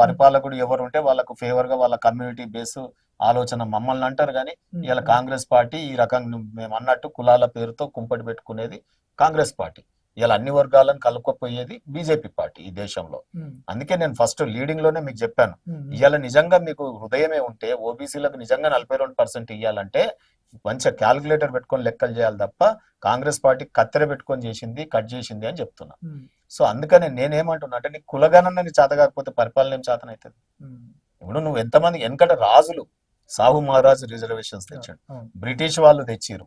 పరిపాలకుడు ఎవరు ఉంటే వాళ్ళకు ఫేవర్ గా వాళ్ళ కమ్యూనిటీ బేస్ ఆలోచన మమ్మల్ని అంటారు కానీ ఇలా కాంగ్రెస్ పార్టీ ఈ రకంగా మేము అన్నట్టు కులాల పేరుతో కుంపటి పెట్టుకునేది కాంగ్రెస్ పార్టీ. ఇలా అన్ని వర్గాలను కలుపుకపోయేది బీజేపీ పార్టీ ఈ దేశంలో. అందుకే నేను ఫస్ట్ లీడింగ్ లోనే మీకు చెప్పాను, ఇవాళ నిజంగా మీకు హృదయమే ఉంటే ఓబీసీలకు నిజంగా 42% ఇవ్వాలంటే మంచిగా క్యాల్కులేటర్ పెట్టుకొని లెక్కలు చేయాలి తప్ప కాంగ్రెస్ పార్టీ కత్తెర పెట్టుకొని చేసింది, కట్ చేసింది అని చెప్తున్నా. సో అందుకనే నేనేమంటున్నా అంటే నీకు కులగణన చేత కాకపోతే పరిపాలన ఏం చేతన అవుతుంది? ఇప్పుడు నువ్వు ఎంతమంది వెనకట రాజులు సాహు మహారాజు రిజర్వేషన్స్ తెచ్చాడు, బ్రిటిష్ వాళ్ళు తెచ్చిరు.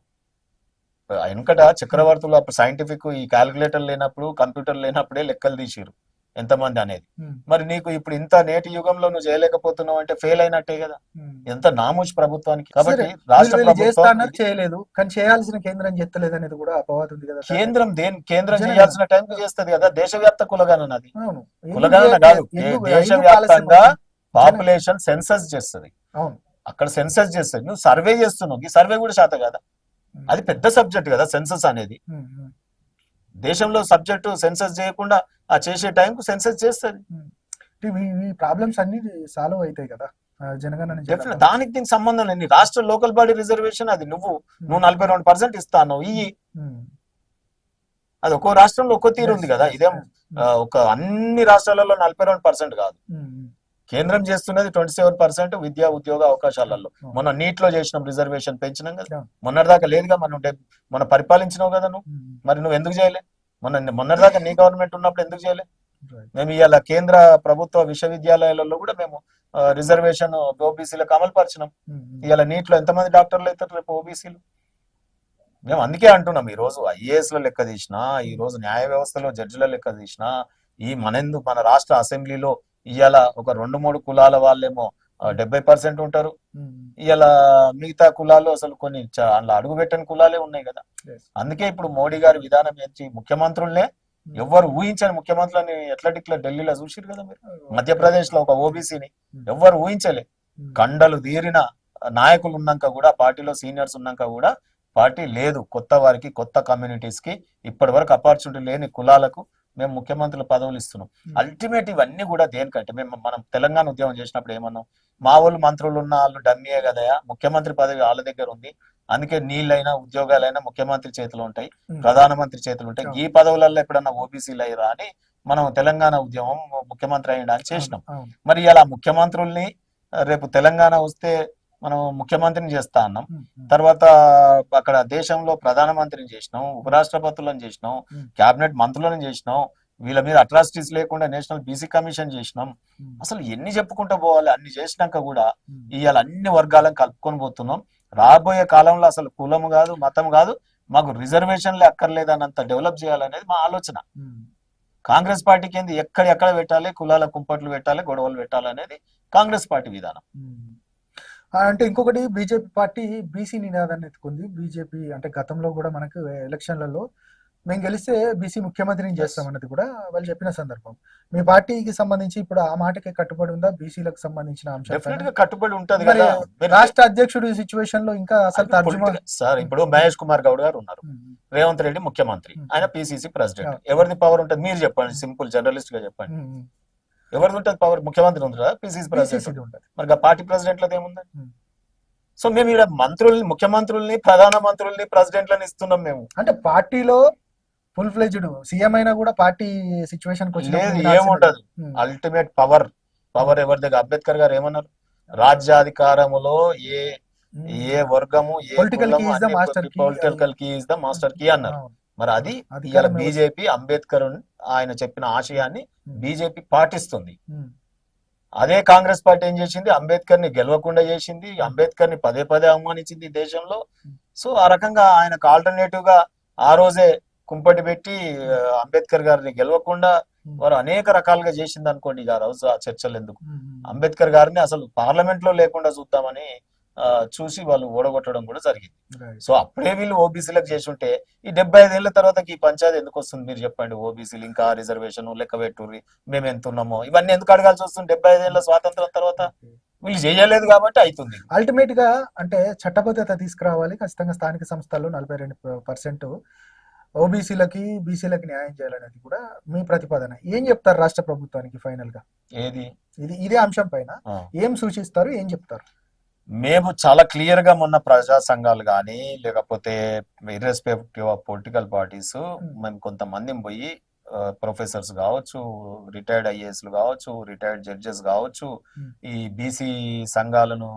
వెనకట చక్రవర్తులు అప్పుడు సైంటిఫిక్ ఈ క్యాలిక్యులేటర్ లేనప్పుడు కంప్యూటర్ లేనప్పుడే లెక్కలు తీసిరు ఎంతమంది అనేది. మరి నీకు ఇప్పుడు ఇంత నేటి యుగంలో నువ్వు చేయలేకపోతున్నావు అంటే ఫెయిల్ అయినట్టే కదా. ఎంత నామూష్ ప్రభుత్వానికి. కాబట్టి రాష్ట్ర ప్రభుత్వం చేయలేదు కానీ చేయాల్సిన కేంద్రం చేస్తలేదు అనేది కూడా అపవాదం ఉంది కదా. కేంద్రం చేయాల్సిన టైంకి చేస్తుంది కదా. దేశవ్యాప్త కులగణన అది కులగణన కాదు, దేశవ్యాప్తంగా పాపులేషన్ సెన్సస్ చేస్తుంది. అక్కడ సెన్సస్ చేస్తుంది, నువ్వు సర్వే చేస్తున్నావు. ఈ సర్వే కూడా శాత కదా, అది పెద్ద సబ్జెక్ట్ కదా సెన్సస్ అనేది. దేశంలో సబ్జెక్టు సెన్సస్ చేయకుండా ఆ చేసే టైంకు సెన్సస్ చేస్తుంది. ఈ ప్రాబ్లమ్స్ అన్ని సాల్వ్ అవుతాయి కదా జనగణన. దానికి దీనికి సంబంధం లేదు. రాష్ట్ర లోకల్ బాడీ రిజర్వేషన్ అది నువ్వు 42% ఇస్తాను ఇయ్యి. అది ఒక్కో రాష్ట్రంలో ఒక్కో తీరు ఉంది కదా. ఇదేం ఒక అన్ని రాష్ట్రాలలో 42% కాదు. కేంద్రం చేస్తున్నది 27% విద్యా ఉద్యోగ అవకాశాలలో. మొన్న నీట్ లో చేసినాం, రిజర్వేషన్ పెంచినాం కదా. మొన్నటిదాకా లేదుగా, మనం పరిపాలించినావు కదా నువ్వు. మరి నువ్వు ఎందుకు చేయలే? మొన్నటిదాకా నీ గవర్నమెంట్ ఉన్నప్పుడు ఎందుకు చేయలే? మేము ఇవాళ కేంద్ర ప్రభుత్వ విశ్వవిద్యాలయాలలో కూడా మేము రిజర్వేషన్ ఓబీసీలకు అమలు పరిచినాం. ఇవాళ నీట్ లో ఎంతమంది డాక్టర్లు అవుతారు రేపు ఓబీసీలు? మేము అందుకే అంటున్నాం, ఈ రోజు ఐఏఎస్ లో లెక్క తీసినా, ఈ రోజు న్యాయ వ్యవస్థలో జడ్జిల లెక్క తీసినా, ఈ మన రాష్ట్ర అసెంబ్లీలో ఇవాళ ఒక 2-3 కులాల వాళ్ళేమో 70% ఉంటారు. ఇవాళ మిగతా కులాలు అసలు కొన్ని అలా అడుగు పెట్టని కులాలే ఉన్నాయి కదా. అందుకే ఇప్పుడు మోడీ గారి విధానం ఏంటి, ముఖ్యమంత్రులనే ఎవరు ఊహించని ముఖ్యమంత్రులని ఎట్లా ఢిల్లీలో చూసిరు కదా మీరు. మధ్యప్రదేశ్ లో ఒక ఓబీసీని ఎవరు ఊహించలే. కండలు తీరిన నాయకులు ఉన్నాక కూడా, పార్టీలో సీనియర్స్ ఉన్నాక కూడా పార్టీ లేదు. కొత్త వారికి, కొత్త కమ్యూనిటీస్ కి, ఇప్పటి వరకు అపార్చునిటీ లేని కులాలకు మేము ముఖ్యమంత్రుల పదవులు ఇస్తున్నాం. అల్టిమేట్ ఇవన్నీ కూడా దేనికంటే, మనం తెలంగాణ ఉద్యమం చేసినప్పుడు ఏమన్నాం, మా వాళ్ళు మంత్రులు ఉన్న వాళ్ళు డమ్మీయే కదయా, ముఖ్యమంత్రి పదవి వాళ్ళ దగ్గర ఉంది, అందుకే నీళ్ళైనా ఉద్యోగాలైనా ముఖ్యమంత్రి చేతిలో ఉంటాయి, ప్రధానమంత్రి చేతులు ఉంటాయి, ఈ పదవులలో ఎప్పుడన్నా ఓబీసీలు అయ్యారా అని మనం తెలంగాణ ఉద్యమం ముఖ్యమంత్రి అయ్యడానికి చేసినాం. మరి ఇలా ముఖ్యమంత్రుల్ని రేపు తెలంగాణ వస్తే మనం ముఖ్యమంత్రిని చేస్తా అన్నాం. తర్వాత అక్కడ దేశంలో ప్రధానమంత్రిని చేసినాం, ఉపరాష్ట్రపతులను చేసినాం, క్యాబినెట్ మంత్రులను చేసినాం, వీళ్ళ మీద అట్రాసిటీస్ లేకుండా నేషనల్ బీసీ కమిషన్ చేసినాం. అసలు ఎన్ని చెప్పుకుంటూ పోవాలి? అన్ని చేసినాక కూడా ఇవాళ అన్ని వర్గాలను కలుపుకొని పోతున్నాం. రాబోయే కాలంలో అసలు కులం కాదు, మతం కాదు, మాకు రిజర్వేషన్లే అక్కర్లేదన్నంత డెవలప్ చేయాలనేది మా ఆలోచన. కాంగ్రెస్ పార్టీకి ఏంది ఎక్కడ పెట్టాలి, కులాల కుంపట్లు పెట్టాలి, గొడవలు పెట్టాలనేది కాంగ్రెస్ పార్టీ విధానం. అంటే ఇంకొకటి, బీజేపీ పార్టీ బీసీ నినాదాన్ని ఎత్తుకుంది. బీజేపీ అంటే గతంలో కూడా మనకు ఎలక్షన్లలో మేము గెలిస్తే బీసీ ముఖ్యమంత్రిని చేస్తామన్నది కూడా వాళ్ళు చెప్పిన సందర్భం. మీ పార్టీకి సంబంధించి ఇప్పుడు ఆ మాటకే కట్టుబడి ఉందా? బీసీలకు సంబంధించిన అంశాలు కట్టుబడి ఉంటది. రాష్ట్ర అధ్యక్షుడి సిచ్యువేషన్ లో ఇంకా అసలు తర్జుమా సార్, ఇప్పుడు మహేష్ కుమార్ గౌడ్ గారు ఉన్నారు, రేవంత్ రెడ్డి ముఖ్యమంత్రి, ఆయన పిసిసి ప్రెసిడెంట్. ఎవరిది పవర్ ఉంటుంది మీరు చెప్పండి, సింపుల్ జర్నలిస్ట్ గా చెప్పండి. ఎవరిది ఉంటుంది పవర్? ముఖ్యమంత్రి ఉంటుందా, పిసిసి ప్రెసిడెంట్ ఉంటుంది. మరి పార్టీ ప్రెసిడెంట్లది ఏముంది? సో మేము ఇక్కడ మంత్రుల్ని, ముఖ్యమంత్రుల్ని, ప్రధాన మంత్రుల్ని, ప్రెసిడెంట్లని ఇస్తున్నాం మేము. అంటే పార్టీలో ఫుల్ ఫ్లెడ్జ్డ్ సీఎం అయినా కూడా పార్టీ సిచ్యువేషన్ లేదు, ఏముంటది. అల్టిమేట్ పవర్ ఎవరి దగ్గర? అంబేద్కర్ గారు ఏమన్నారు, రాజ్యాధికారములో ఏ వర్గము, political key is the master key అన్నారు. మరి అది ఇవాళ బీజేపీ అంబేద్కర్ ఆయన చెప్పిన ఆశయాన్ని బీజేపీ పాటిస్తుంది. అదే కాంగ్రెస్ పార్టీ ఏం చేసింది, అంబేద్కర్ ని గెలవకుండా చేసింది, అంబేద్కర్ ని పదే అవమానించింది దేశంలో. సో ఆ రకంగా ఆయనకు ఆల్టర్నేటివ్ గా ఆ రోజే కుంపటి పెట్టి అంబేద్కర్ గారిని గెలవకుండా వారు అనేక రకాలుగా చేసింది అనుకోండి. ఇక రోజు ఆ చర్చలు ఎందుకు? అంబేద్కర్ గారిని అసలు పార్లమెంట్ లో లేకుండా చూద్దామని చూసి వాళ్ళు ఓడగొట్టడం కూడా జరిగింది. సో అప్పుడే వీళ్ళు ఓబీసీలకు చేసి ఉంటే ఈ 75 ఏళ్ల తర్వాత ఈ పంచాయతీ ఎందుకు వస్తుంది మీరు చెప్పండి? ఓబీసీలు ఇంకా రిజర్వేషన్ లెక్క పెట్టుర్రి, మేము ఎంత ఉన్నామో ఇవన్నీ ఎందుకు అడగాల్సి వస్తుంది? 75 ఏళ్ల స్వాతంత్రం తర్వాత వీళ్ళు చేయలేదు కాబట్టి అవుతుంది. అల్టిమేట్ గా అంటే చట్టబద్ధత తీసుకురావాలి ఖచ్చితంగా. స్థానిక సంస్థల్లో 42% ఓబీసీలకి బీసీలకి న్యాయం చేయాలనేది కూడా మీ ప్రతిపాదన. ఏం చెప్తారు రాష్ట్ర ప్రభుత్వానికి ఫైనల్ గా ఏది ఇదే అంశం పైన ఆ. ఏం సూచిస్తారు, ఏం చెప్తారు? మేము చాలా క్లియర్ గా మొన్న ప్రజా సంఘాలు కానీ లేకపోతే ఇర్రెస్పెక్టివ్ ఆఫ్ పొలిటికల్ పార్టీస్ మేము కొంతమంది పోయి ప్రొఫెసర్స్ కావచ్చు, రిటైర్డ్ ఐఏఎస్లు కావచ్చు, రిటైర్డ్ జడ్జెస్ కావచ్చు, ఈ బీసీ సంఘాలను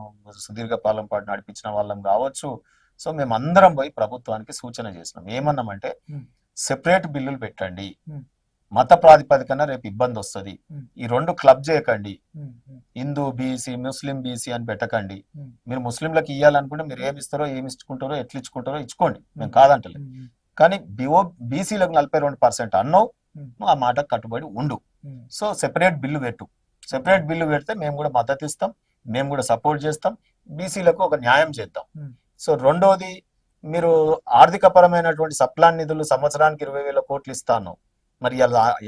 సుదీర్ఘ కాలం పాటు నడిపించిన వాళ్ళం కావచ్చు. సో మేము అందరం పోయి ప్రభుత్వానికి సూచన చేసినాం. ఏమన్నామంటే సెపరేట్ బిల్లులు పెట్టండి, మత ప్రాతిపదికన రేపు ఇబ్బంది వస్తుంది, ఈ రెండు క్లబ్ చేయకండి, హిందూ బీసీ ముస్లిం బీసీ అని పెట్టకండి. మీరు ముస్లింలకు ఇవ్వాలనుకుంటే మీరు ఏమి ఇస్తారో ఏమి ఇచ్చుకుంటారో ఎట్లా ఇచ్చుకుంటారో ఇచ్చుకోండి, మేము కాదంటలేదు. కానీ బీసీలకు 42% అన్నావు, నువ్వు ఆ మాటకు కట్టుబడి ఉండు. సో సెపరేట్ బిల్లు పెట్టు. సెపరేట్ బిల్లు పెడితే మేము కూడా మద్దతు ఇస్తాం, మేము కూడా సపోర్ట్ చేస్తాం, బీసీలకు ఒక న్యాయం చేద్దాం. సో రెండోది, మీరు ఆర్థిక పరమైనటువంటి సప్లాన్ నిధులు సంవత్సరానికి 20,000 కోట్లు ఇస్తాను. మరి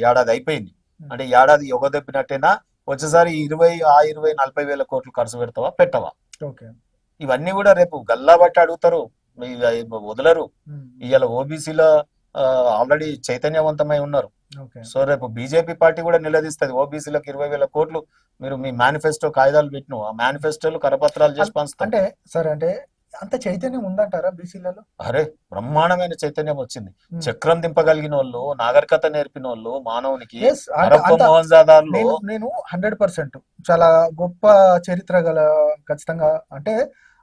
ఏడాది అయిపోయింది అంటే ఏడాది యొగదెబ్బినట్టేనా? వచ్చేసారి 40,000 కోట్లు ఖర్చు పెడతావా పెట్టవా? ఇవన్నీ కూడా రేపు గల్లా బట్టి అడుగుతారు, వదలరు. ఇవాళ ఓబీసీలో ఆల్రెడీ చైతన్యవంతమై ఉన్నారు. సో రేపు బీజేపీ పార్టీ కూడా నిలదీస్తుంది, ఓబీసీలకు 20,000 కోట్లు మీరు మీ మేనిఫెస్టో కాయిదాలు పెట్టిన ఆ మేనిఫెస్టోలు కరపత్రాలు చేసి పంచుతాం. అంటే సార్ అంటే అంత చైతన్యం ఉందంటారా బీసీలలో? అరే బ్రహ్మాండమైన చైతన్యం వచ్చింది. చక్రం దింపగలిగిన వాళ్ళు, నాగరికత నేర్పిన వాళ్ళు, మానవునికి నేను 100% చాలా గొప్ప చరిత్ర గల ఖచ్చితంగా. అంటే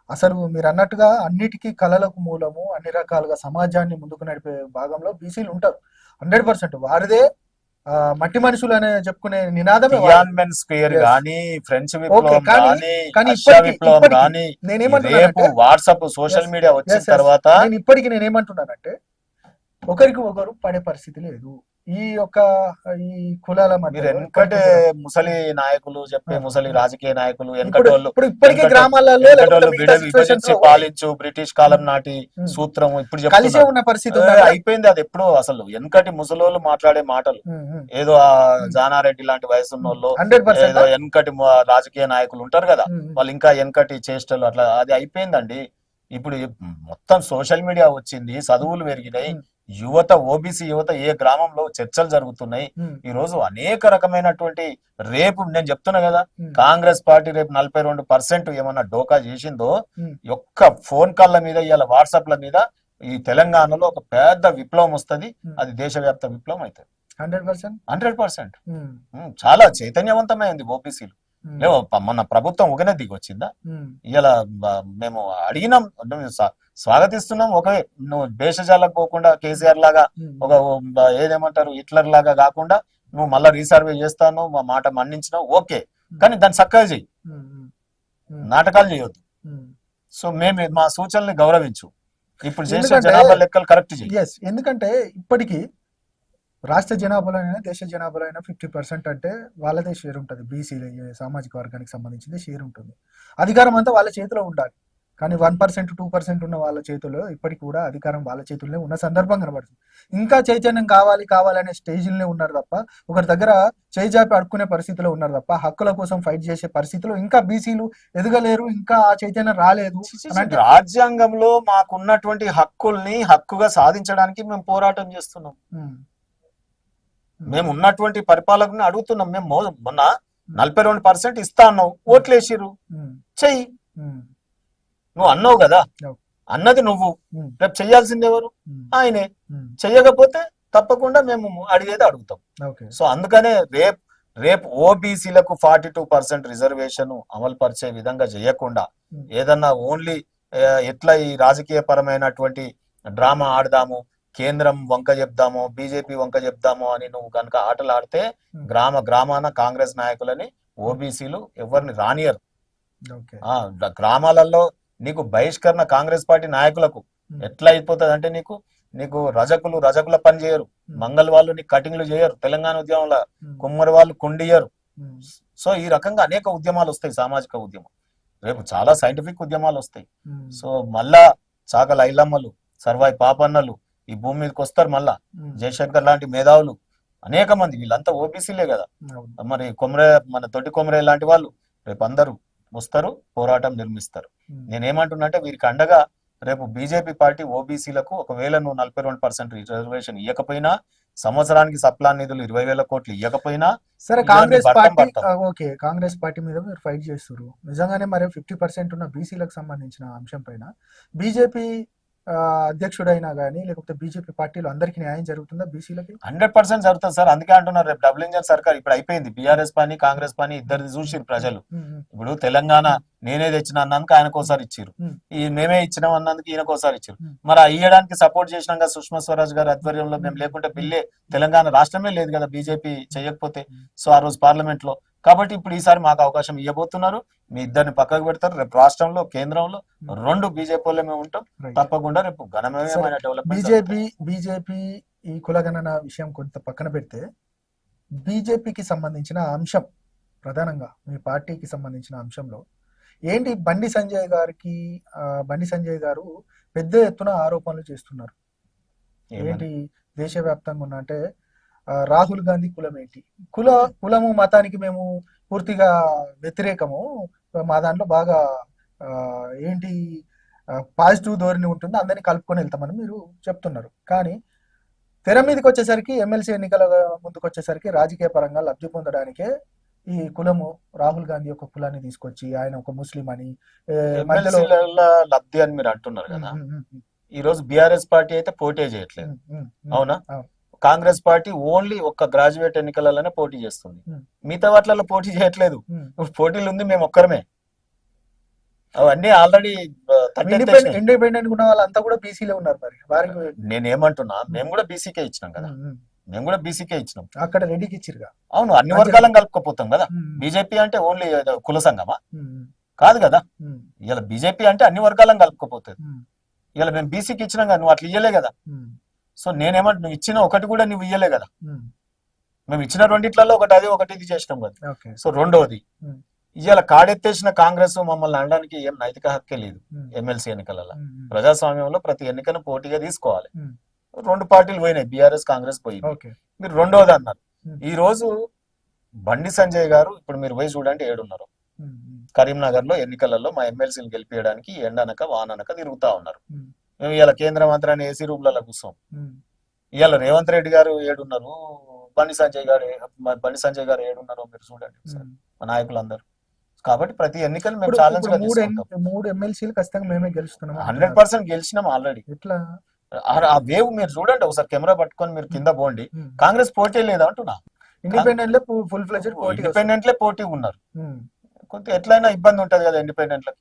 అసలు మీరు అన్నట్టుగా అన్నిటికీ కళలకు మూలము, అన్ని రకాలుగా సమాజాన్ని ముందుకు నడిపే భాగంలో బీసీలు ఉంటారు 100%. వారిదే మట్టి మనుషులు అనే చెప్పుకునే నినాదమే స్క్వేర్ గానీ, ఫ్రెంచ్ విప్లవం గానీ, విప్లవం గానీ, వాట్సాప్ సోషల్ మీడియా వచ్చిన తర్వాత నేను ఇప్పటికీ నేనేమంటున్నానంటే ఒకరికి ఒకరు పడే పరిస్థితి లేదు. ఈ కులాల మధ్య వెనకటే ముసలి నాయకులు చెప్పే ముసలి రాజకీయ నాయకులు ఇప్పటికే గ్రామాలలో విభజించి పాలించు బ్రిటిష్ కాలం నాటి సూత్రం ఇప్పుడు కలిసే ఉన్న పరిస్థితి అయిపోయింది. అది ఎప్పుడో అసలు వెనకటి ముసలోళ్ళు మాట్లాడే మాటలు, ఏదో ఆ జానారెడ్డి లాంటి వయసు ఉన్న వాళ్ళు, ఏదో వెనకటి రాజకీయ నాయకులు ఉంటారు కదా, వాళ్ళు ఇంకా వెనకటి చేష్టలు అట్లా, అది అయిపోయిందండి. ఇప్పుడు మొత్తం సోషల్ మీడియా వచ్చింది, చదువులు పెరిగినాయి, యువత ఓబీసీ యువత ఏ గ్రామంలో చర్చలు జరుగుతున్నాయి. ఈ రోజు అనేక రకమైనటువంటి రేపు నేను చెప్తున్నా కదా, కాంగ్రెస్ పార్టీ రేపు 42% ఏమన్నా డోకా చేసిందో ఒక్క ఫోన్ కాల్ల మీద, ఇవాళ వాట్సాప్ల మీద ఈ తెలంగాణలో ఒక పెద్ద విప్లవం వస్తుంది. అది దేశవ్యాప్త విప్లవం అవుతుంది 100%. చాలా చైతన్యవంతమైంది ఓబీసీలు. మన ప్రభుత్వం ఒకనే దిగి వచ్చిందా? ఇలా మేము అడిగినాం, స్వాగతిస్తున్నాం. ఒకే నువ్వు దేశజాలకు పోకుండా కేసీఆర్ లాగా ఒక ఏదేమంటారు హిట్లర్ లాగా కాకుండా నువ్వు మళ్ళా రీసర్వే చేస్తాను, మా మాట మన్నించినావు, ఓకే, కానీ దాన్ని చక్కగా చెయ్యి, నాటకాలు చేయొద్దు. సో మేము మా సూచనల్ని గౌరవించు, ఇప్పుడు చేసే జనాభా లెక్కలు కరెక్ట్ చేయి. ఎందుకంటే ఇప్పటికీ రాష్ట్ర జనాభాలో అయినా దేశ జనాభాలో అయినా 50% అంటే వాళ్ళదే షేర్ ఉంటుంది. బీసీ సామాజిక వర్గానికి సంబంధించింది షేర్ ఉంటుంది. అధికారం అంతా వాళ్ళ చేతిలో ఉండాలి. కానీ 1% 2% ఉన్న వాళ్ళ చేతుల్లో ఇప్పటికి కూడా అధికారం వాళ్ళ చేతుల్లోనే ఉన్న సందర్భం కనబడుతుంది. ఇంకా చైతన్యం కావాలనే స్టేజ్లోనే ఉన్నారు తప్ప, ఒకరి దగ్గర చేజాపి అడుక్కునే పరిస్థితిలో ఉన్నారు తప్ప, హక్కుల కోసం ఫైట్ చేసే పరిస్థితిలో ఇంకా బీసీలు ఎదగలేరు, ఇంకా ఆ చైతన్యం రాలేదు. రాజ్యాంగంలో మాకున్నటువంటి హక్కుల్ని హక్కుగా సాధించడానికి మేము పోరాటం చేస్తున్నాం. మేము ఉన్నటువంటి పరిపాలకుని అడుగుతున్నాం. మేము మొన్న 42% ఇస్తా అన్నావు, ఓట్లేసిరు, చెయ్యి. నువ్వు అన్నావు కదా, అన్నది నువ్వు, రేపు చెయ్యాల్సింది ఎవరు? ఆయనే. చెయ్యకపోతే తప్పకుండా మేము అడిగేది అడుగుతాం. సో అందుకనే రేపు ఓబీసీలకు 42% రిజర్వేషన్ అమలు పరిచే విధంగా చేయకుండా ఏదన్నా ఓన్లీ ఎట్లా ఈ రాజకీయ పరమైనటువంటి డ్రామా ఆడదాము, కేంద్రం వంక చెప్దాము, బీజేపీ వంక చెప్దాము అని నువ్వు కనుక ఆటలు ఆడితే గ్రామాన కాంగ్రెస్ నాయకులని ఓబీసీలు ఎవరిని రానియరు. గ్రామాలలో నీకు బహిష్కరణ కాంగ్రెస్ పార్టీ నాయకులకు ఎట్లా అయిపోతుంది అంటే, నీకు రజకుల పని చేయరు, మంగళ వాళ్ళు నీకు కటింగ్లు చేయరు, తెలంగాణ ఉద్యమంలో కుమ్మరి వాళ్ళు కుండియరు. సో ఈ రకంగా అనేక ఉద్యమాలు వస్తాయి, సామాజిక ఉద్యమం. రేపు చాలా సైంటిఫిక్ ఉద్యమాలు వస్తాయి. సో మళ్ళా చాకల ఐలమ్మలు, సర్వాయి పాపన్నలు ఈ భూమి మీదకి వస్తారు. మళ్ళా జయశంకర్ లాంటి మేధావులు అనేక మంది, వీళ్ళంతా ఓబీసీలే కదా. మరి మన తొట్టి కొమరే లాంటి వాళ్ళు రేపు అందరూ వస్తారు, పోరాటం నిర్మిస్తారు. నేనేమంటున్నా అంటే వీరికి అండగా రేపు బీజేపీ పార్టీ ఓబీసీలకు ఒకవేళ నువ్వు 42% రిజర్వేషన్ ఇవ్వకపోయినా, సంవత్సరానికి సప్లా నిధులు 20,000 కోట్లు ఇవ్వకపోయినా, సరే, ఇక కాంగ్రెస్ నీ బట్టం పార్టీ పడతాం. ఓకే, కాంగ్రెస్ పార్టీ మీద మీరు ఫైట్ చేస్తారు. నిజంగానే మరి 50% ఉన్న బీసీలకు సంబంధించిన అంశం పైన బీజేపీ అధ్యక్షుడైనా కానీ లేకపోతే బీజేపీ పార్టీలో అందరికీ న్యాయం జరుగుతుందా బీసీలకి? 100% జరుగుతుంది సార్. అందుకే అంటున్నారు రేపు డబుల్ ఇంజన్ సర్కార్ ఇప్పుడు అయిపోయింది. బీఆర్ఎస్ పని కాంగ్రెస్ పని ఇద్దరిది చూసిరు ప్రజలు. ఇప్పుడు తెలంగాణ నేనే తెచ్చిన అన్నందుకు ఆయనకోసారి ఇచ్చారు, ఈ మేమే ఇచ్చినాం అన్నందుకు ఈయనకోసారి ఇచ్చారు. మరి ఆ ఇయ్యడానికి సపోర్ట్ చేసినాక సుష్మా స్వరాజ్ గారి ఆధ్వర్యంలో మేము లేకుంటే బిల్లే తెలంగాణ రాష్ట్రమే లేదు కదా బీజేపీ చేయకపోతే. సో ఆ రోజు పార్లమెంట్ లో. కాబట్టి ఇప్పుడు ఈసారి మాకు అవకాశం ఇవ్వబోతున్నారు. మీ ఇద్దరిని పక్కకు పెడతారు. రేపు రాష్ట్రంలో కేంద్రంలో 2 బీజేపీ వాళ్ళే మేము ఉంటాం. తప్పకుండా రేపు ఘనమైన డెవలప్మెంట్. బీజేపీ ఈ కులగణన విషయం కొంత పక్కన పెడితే బీజేపీకి సంబంధించిన అంశం ప్రధానంగా మీ పార్టీకి సంబంధించిన అంశంలో ఏంటి, బండి సంజయ్ గారు పెద్ద ఎత్తున ఆరోపణలు చేస్తున్నారు. ఏంటి దేశవ్యాప్తంగా ఉన్న అంటే రాహుల్ గాంధీ కులం ఏంటి, కులము మతానికి మేము పూర్తిగా వ్యతిరేకము, మా దాంట్లో బాగా ఏంటి పాజిటివ్ ధోరణి ఉంటుంది, అందరినీ కలుపుకొని వెళ్తామని మీరు చెప్తున్నారు. కానీ తెర మీదకి వచ్చేసరికి ఎమ్మెల్సీ ఎన్నికల ముందుకు వచ్చేసరికి రాజకీయ పరంగా లబ్ధి పొందడానికే ఈ కులము రాహుల్ గాంధీ యొక్క కులాన్ని తీసుకొచ్చి ఆయన ఒక ముస్లిం అని లబ్ధి అని మీరు అంటున్నారు కదా. ఈ రోజు బీఆర్ఎస్ పార్టీ అయితే పోటీ చేయట్లేదు, అవునా? కాంగ్రెస్ పార్టీ ఓన్లీ ఒక్క గ్రాడ్యుయేట్ ఎన్నికలలోనే పోటీ చేస్తుంది, మిగతా వాటిలలో పోటీ చేయట్లేదు. పోటీలు ఉంది మేము ఒక్కరమే. అవన్నీ ఆల్రెడీ ఇండిపెండెంట్ ఉన్న వాళ్ళంతా కూడా బీసీలో ఉన్నారు. మరి వారికి నేనేమంటున్నా, మేము కూడా బీసీకే ఇచ్చినాం కదా, మేము కూడా బీసీకే ఇచ్చినాం. అక్కడ రెడీకి ఇచ్చిరుగా. అవును, అన్ని వర్గాలను కలుపుకోపోతాం కదా. బీజేపీ అంటే ఓన్లీ కుల సంఘమా? కాదు కదా. ఇలా బీజేపీ అంటే అన్ని వర్గాలను కలుపుకోపోతుంది. ఇలా మేము బీసీకి ఇచ్చినాం కదా, నువ్వు అట్లా ఇయ్యలే కదా. సో నేనేమంటే నువ్వు ఇచ్చిన ఒకటి కూడా నువ్వు ఇయ్యలే కదా. మేము ఇచ్చిన రెండిట్లలో ఒకటి అది ఒకటి ఇది చేసినాం కదా. సో రెండోది ఇవాళ కాడెత్తేసిన కాంగ్రెస్ మమ్మల్ని అనడానికి ఏం నైతిక హక్కే లేదు. ఎమ్మెల్సీ ఎన్నికలలో ప్రజాస్వామ్యంలో ప్రతి ఎన్నికను పోటీగా తీసుకోవాలి. 2 పార్టీలు పోయినాయి, బీఆర్ఎస్ కాంగ్రెస్ పోయింది. మీరు రెండోది అన్నారు. ఈ రోజు బండి సంజయ్ గారు ఇప్పుడు మీరు పోయి చూడండి ఏడున్నారు. కరీంనగర్ లో ఎన్నికలలో మా ఎమ్మెల్సీని గెలిపించడానికి ఎండనక వాననక తిరుగుతా ఉన్నారు. మేము ఇవాళ కేంద్ర మంత్రాన్ని ఏసీ రూమ్లలో కూర్చోం. ఇవాళ రేవంత్ రెడ్డి గారు ఏడున్నారు, బండి సంజయ్ గారు ఏడున్నారో మీరు చూడండి మా నాయకులందరూ. కాబట్టి ప్రతి ఎన్నికలు మేము ఛాలెంజ్ గా తీసుకుంటాం. 3 ఎమ్మెల్సీలు ఖచ్చితంగా మేమే గెలుస్తున్నాం, 100% గెలిచినాం ఆల్రెడీ. ఇట్లా ఆ వేవ్ మీరు చూడండి ఒకసారి, కెమెరా పట్టుకొని మీరు కింద పోండి. కాంగ్రెస్ పోటీ లేదా అంటున్నా, ఇండిపెండెంట్లే పోటీ ఉన్నారు. కొంత ఎట్లయినా ఇబ్బంది ఉంటది కదా ఇండిపెండెంట్లకి.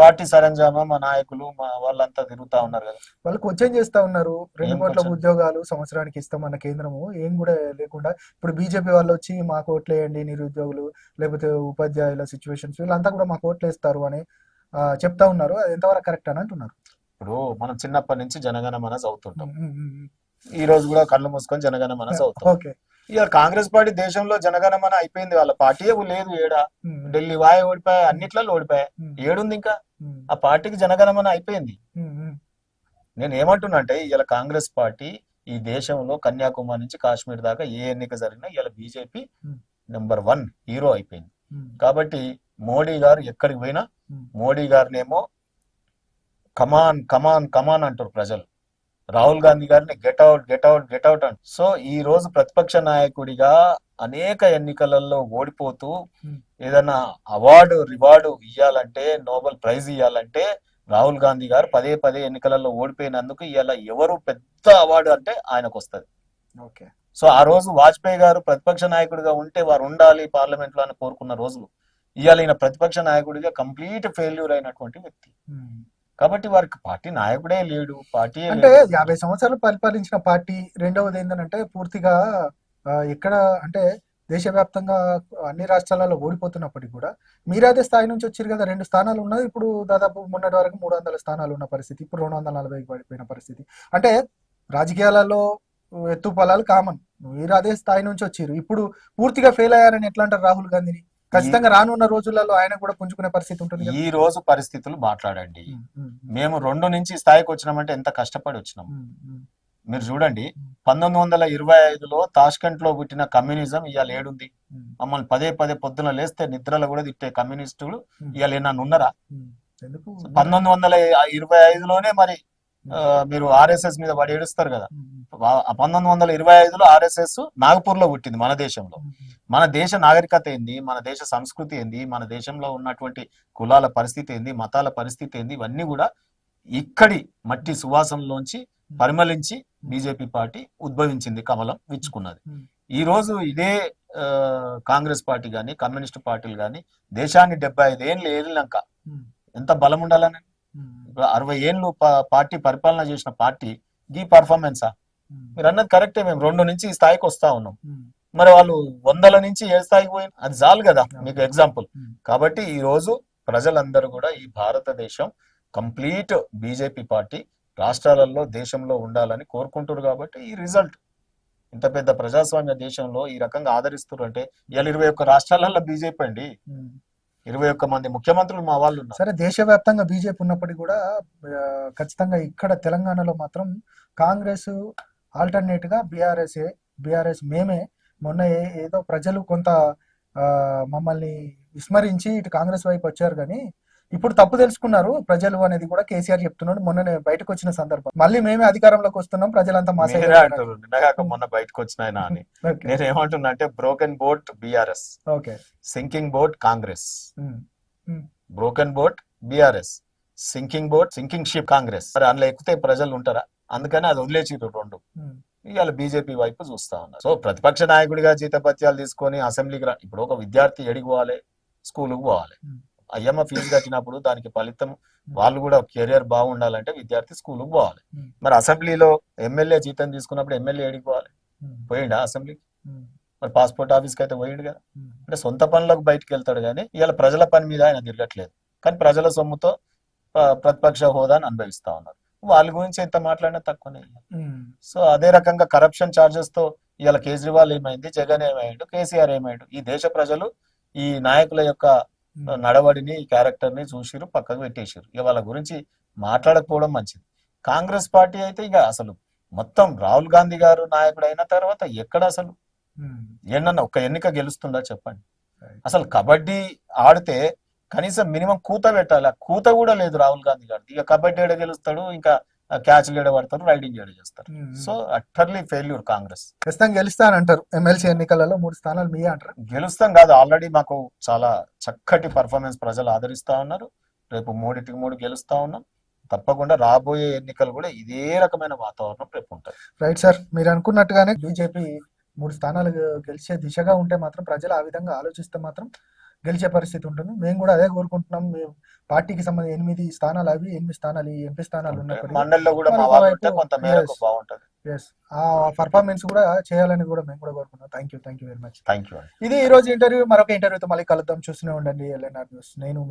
పార్టీ సరంజామా మా నాయకులు మా వాళ్ళంతా తిరుగుతా ఉన్నారు కదా, వాళ్ళు క్వశ్చన్ చేస్తా ఉన్నారు. 2 కోట్ల ఉద్యోగాలు సంవత్సరానికి ఇస్తామన్న కేంద్రము ఏం కూడా లేకుండా ఇప్పుడు బీజేపీ వాళ్ళు వచ్చి మాకు ఓట్లు వేయండి నిరుద్యోగులు లేకపోతే ఉపాధ్యాయుల సిచ్యువేషన్స్ వీళ్ళంతా కూడా మాకు ఓట్లు వేస్తారు అని చెప్తా ఉన్నారు. అది ఎంతవరకు కరెక్ట్ అని అంటున్నారు. ఇప్పుడు మనం చిన్నప్పటి నుంచి జనగణమన చదువుతుంటాం, ఈ రోజు కూడా కళ్ళు మూసుకొని జనగణమన చదువుతాం. ఇక కాంగ్రెస్ పార్టీ దేశంలో జనగణమన అయిపోయింది, వాళ్ళ పార్టీ లేదు. ఏడా ఢిల్లీ వాయి ఓడిపోయా, అన్నిట్లలో ఓడిపోయా, ఏడుంది ఇంకా ఆ పార్టీకి జనగణమన అయిపోయింది. నేను ఏమంటున్నా అంటే ఇలా కాంగ్రెస్ పార్టీ ఈ దేశంలో కన్యాకుమారి నుంచి కాశ్మీర్ దాకా ఏ ఎన్నిక జరిగినా ఇలా బీజేపీ నెంబర్ 1 హీరో అయిపోయింది. కాబట్టి మోడీ గారు ఎక్కడికి పోయినా మోడీ గారినేమో కమాన్ కమాన్ కమాన్ అంటారు ప్రజలు, రాహుల్ గాంధీ గారిని get out get out get out అంటారు. సో ఈ రోజు ప్రతిపక్ష నాయకుడిగా అనేక ఎన్నికలలో ఓడిపోతూ ఏదైనా అవార్డు రివార్డు ఇవ్వాలంటే, నోబెల్ ప్రైజ్ ఇవ్వాలంటే రాహుల్ గాంధీ గారు పదే ఎన్నికలలో ఓడిపోయినందుకు ఇవాళ ఎవరు పెద్ద అవార్డు అంటే ఆయనకు వస్తుంది. సో ఆ రోజు వాజ్పేయి గారు ప్రతిపక్ష నాయకుడిగా ఉంటే వారు ఉండాలి పార్లమెంట్ లో అని కోరుకున్న రోజులు. ఇవాళ ఈయన ప్రతిపక్ష నాయకుడిగా కంప్లీట్ ఫెయిల్యూర్ అయినటువంటి వ్యక్తి. కాబట్టి వారికి పార్టీ నాయకుడే లేడు. పార్టీ అంటే 50 సంవత్సరాలు పరిపాలించిన పార్టీ. రెండవది ఏంటంటే పూర్తిగా ఎక్కడ అంటే దేశవ్యాప్తంగా అన్ని రాష్ట్రాలలో ఓడిపోతున్నప్పటికీ కూడా మీరు అదే స్థాయి నుంచి వచ్చారు కదా. 2 స్థానాలు ఉన్నది, ఇప్పుడు దాదాపు మొన్నటి వరకు 300 స్థానాలు ఉన్న పరిస్థితి, ఇప్పుడు 240 పడిపోయిన పరిస్థితి. అంటే రాజకీయాలలో ఎత్తు పొలాలు కామన్. మీరు అదే స్థాయి నుంచి వచ్చారు, ఇప్పుడు పూర్తిగా ఫెయిల్ అయ్యారని ఎట్లా అంటారు రాహుల్ గాంధీని? ఖచ్చితంగా రానున్న రోజులలో ఆయన కూడా పుంజుకునే పరిస్థితి ఉంటుంది. ఈ రోజు పరిస్థితులు మాట్లాడండి. మేము 2 నుంచి స్థాయికి వచ్చినామంటే ఎంత కష్టపడి వచ్చినాం మీరు చూడండి. 1925లో తాష్కెంట్ లో పుట్టిన కమ్యూనిజం ఇవాళ ఏడుంది? మమ్మల్ని పదే పొద్దున లేస్తే నిద్రలో కూడా తిట్టే కమ్యూనిస్టులు ఇవాళ ఏమన్నా ఉన్నారా? ఎందుకు 1925లోనే మరి మీరు ఆర్ఎస్ఎస్ మీద పడి ఏడుస్తారు కదా. 1925లో ఆర్ఎస్ఎస్ నాగపూర్ లో పుట్టింది మన దేశంలో. మన దేశ నాగరికత ఏంది, మన దేశ సంస్కృతి ఏంది, మన దేశంలో ఉన్నటువంటి కులాల పరిస్థితి ఏంది, మతాల పరిస్థితి ఏంది, ఇవన్నీ కూడా ఇక్కడి మట్టి సువాసనలోంచి పరిమళించి బీజేపీ పార్టీ ఉద్భవించింది, కమలం విచ్చుకున్నది. ఈ రోజు ఇదే కాంగ్రెస్ పార్టీ గాని కమ్యూనిస్ట్ పార్టీలు గాని దేశాన్ని 75 ఏళ్ళు ఏలినాక ఎంత బలం ఉండాలని, 60 ఏళ్ళు పార్టీ పరిపాలన చేసిన పార్టీ ఈ పర్ఫార్మెన్సా? మీరు అన్నది కరెక్టే, మేము 2 నుంచి ఈ స్థాయికి వస్తా ఉన్నాం. మరి వాళ్ళు 100ల నుంచి ఏ స్థాయికి పోయిన అది చాలు కదా మీకు ఎగ్జాంపుల్. కాబట్టి ఈ రోజు ప్రజలందరూ కూడా ఈ భారతదేశం కంప్లీట్ బీజేపీ పార్టీ రాష్ట్రాలలో దేశంలో ఉండాలని కోరుకుంటారు. కాబట్టి ఈ రిజల్ట్ ఇంత పెద్ద ప్రజాస్వామ్య దేశంలో ఈ రకంగా ఆదరిస్తున్నారు అంటే ఇవాళ 21 రాష్ట్రాలలో బీజేపీ అండి, 21 మంది ముఖ్యమంత్రులు మా వాళ్ళు ఉన్నారు. సరే, దేశవ్యాప్తంగా బీజేపీ ఉన్నప్పటికీ కూడా ఖచ్చితంగా ఇక్కడ తెలంగాణలో మాత్రం కాంగ్రెస్ ఆల్టర్నేట్ గా బీఆర్ఎస్ మేమే మొన్న ఏదో ప్రజలు కొంత మమ్మల్ని విస్మరించి ఇటు కాంగ్రెస్ వైపు వచ్చారు, కానీ ఇప్పుడు తప్పు తెలుసుకున్నారు ప్రజలు అనేది కూడా కేసీఆర్ చెప్తున్నాడు. మొన్ననే బయటకు వచ్చిన సందర్భం, మళ్ళీ మేమే అధికారంలోకి వస్తున్నాం, ప్రజలంతా మా సైడ్ అంటారు. నిన్నగాక మొన్న బయటకు వచ్చిన ఆయన అని నేను ఏమంటున్నా అంటే broken boat BRS, sinking boat Congress. Broken boat BRS, sinking boat sinking ship Congress. మరి అందులో ఎక్కితే ప్రజలు ఉంటారా? అందుకని అది వదిలేసిరు 2. ఇవాళ బీజేపీ వైపు చూస్తా ఉన్నారు. సో ప్రతిపక్ష నాయకుడిగా జీతభత్యాలు తీసుకొని అసెంబ్లీకి ఇప్పుడు ఒక విద్యార్థి ఎడికి పోవాలి, స్కూల్కి పోవాలి. అయ్యమ్మ ఫీజు కట్టినప్పుడు దానికి ఫలితం వాళ్ళు కూడా కెరియర్ బాగుండాలంటే విద్యార్థి స్కూల్కి పోవాలి. మరి అసెంబ్లీలో ఎమ్మెల్యే జీతం తీసుకున్నప్పుడు ఎమ్మెల్యే ఎడికి పోవాలి? పోయిండా అసెంబ్లీకి? మరి పాస్పోర్ట్ ఆఫీస్కి అయితే పోయిండు కదా. అంటే సొంత పనులకు బయటకు వెళ్తాడు, కానీ ఇవాళ ప్రజల పని మీద ఆయన తిరగట్లేదు. కానీ ప్రజల సొమ్ముతో ప్రతిపక్ష హోదాను అనుభవిస్తా ఉన్నారు. వాళ్ళ గురించి ఎంత మాట్లాడినా తక్కువనే. సో అదే రకంగా కరప్షన్ చార్జెస్ తో ఇవాళ కేజ్రీవాల్ ఏమైంది, జగన్ ఏమైండు, కేసీఆర్ ఏమైండు, ఈ దేశ ప్రజలు ఈ నాయకుల యొక్క నడవడిని ఈ క్యారెక్టర్ ని చూసిరు, పక్కకు పెట్టేసారు. ఇక వాళ్ళ గురించి మాట్లాడకపోవడం మంచిది. కాంగ్రెస్ పార్టీ అయితే ఇక అసలు మొత్తం రాహుల్ గాంధీ గారు నాయకుడు అయిన తర్వాత ఎక్కడ అసలు ఏమన్నా ఒక ఎన్నిక గెలుస్తుందా చెప్పండి? అసలు కబడ్డీ ఆడితే కనీసం మినిమం కూత పెట్టాలి, ఆ కూత కూడా లేదు రాహుల్ గాంధీ గారు. ఇక కబడ్డీ ఏడ గెలుస్తాడు, ఇంకా క్యాచ్ ఏడ పడతారు, రైడింగ్ ఏడ చేస్తారు. So utterly failure Congress. ఖచ్చితంగా గెలుస్తానంటారు. ఎమ్మెల్సీ ఎన్నికలలో 3 స్థానాలు మీ అంటారు? గెలుస్తాం కాదు, ఆల్రెడీ మాకు చాలా చక్కటి పర్ఫార్మెన్స్ ప్రజలు ఆదరిస్తా ఉన్నారు. రేపు 3కి 3 గెలుస్తా ఉన్నాం. తప్పకుండా రాబోయే ఎన్నికలు కూడా ఇదే రకమైన వాతావరణం రేపు ఉంటుంది. రైట్ సార్, మీరు అనుకున్నట్టుగానే బీజేపీ 3 స్థానాలు గెలిచే దిశగా ఉంటే మాత్రం ప్రజలు ఆ విధంగా ఆలోచిస్తే మాత్రం గెలిచే పరిస్థితి ఉంటుంది. మేము కూడా అదే కోరుకుంటున్నాం. పార్టీకి సంబంధించి 8 స్థానాలు, అవి 8 స్థానాలు ఈ ఎంపీ స్థానాలు ఉన్నప్పుడు మండలిలో కూడా మా వాళ్ళు ఉంటే కొంత మేరకు బాగుంటుంది. ఆ పర్ఫార్మెన్స్ కూడా చేయాలని కూడా మేము కూడా కోరుకుంటున్నాం. Thank you very much. Thank you. ఇది ఈ రోజు ఇంటర్వ్యూ. మరొక ఇంటర్వ్యూతో మళ్ళీ కలుద్దాం. చూస్తూనే ఉండండి LNR న్యూస్. నేను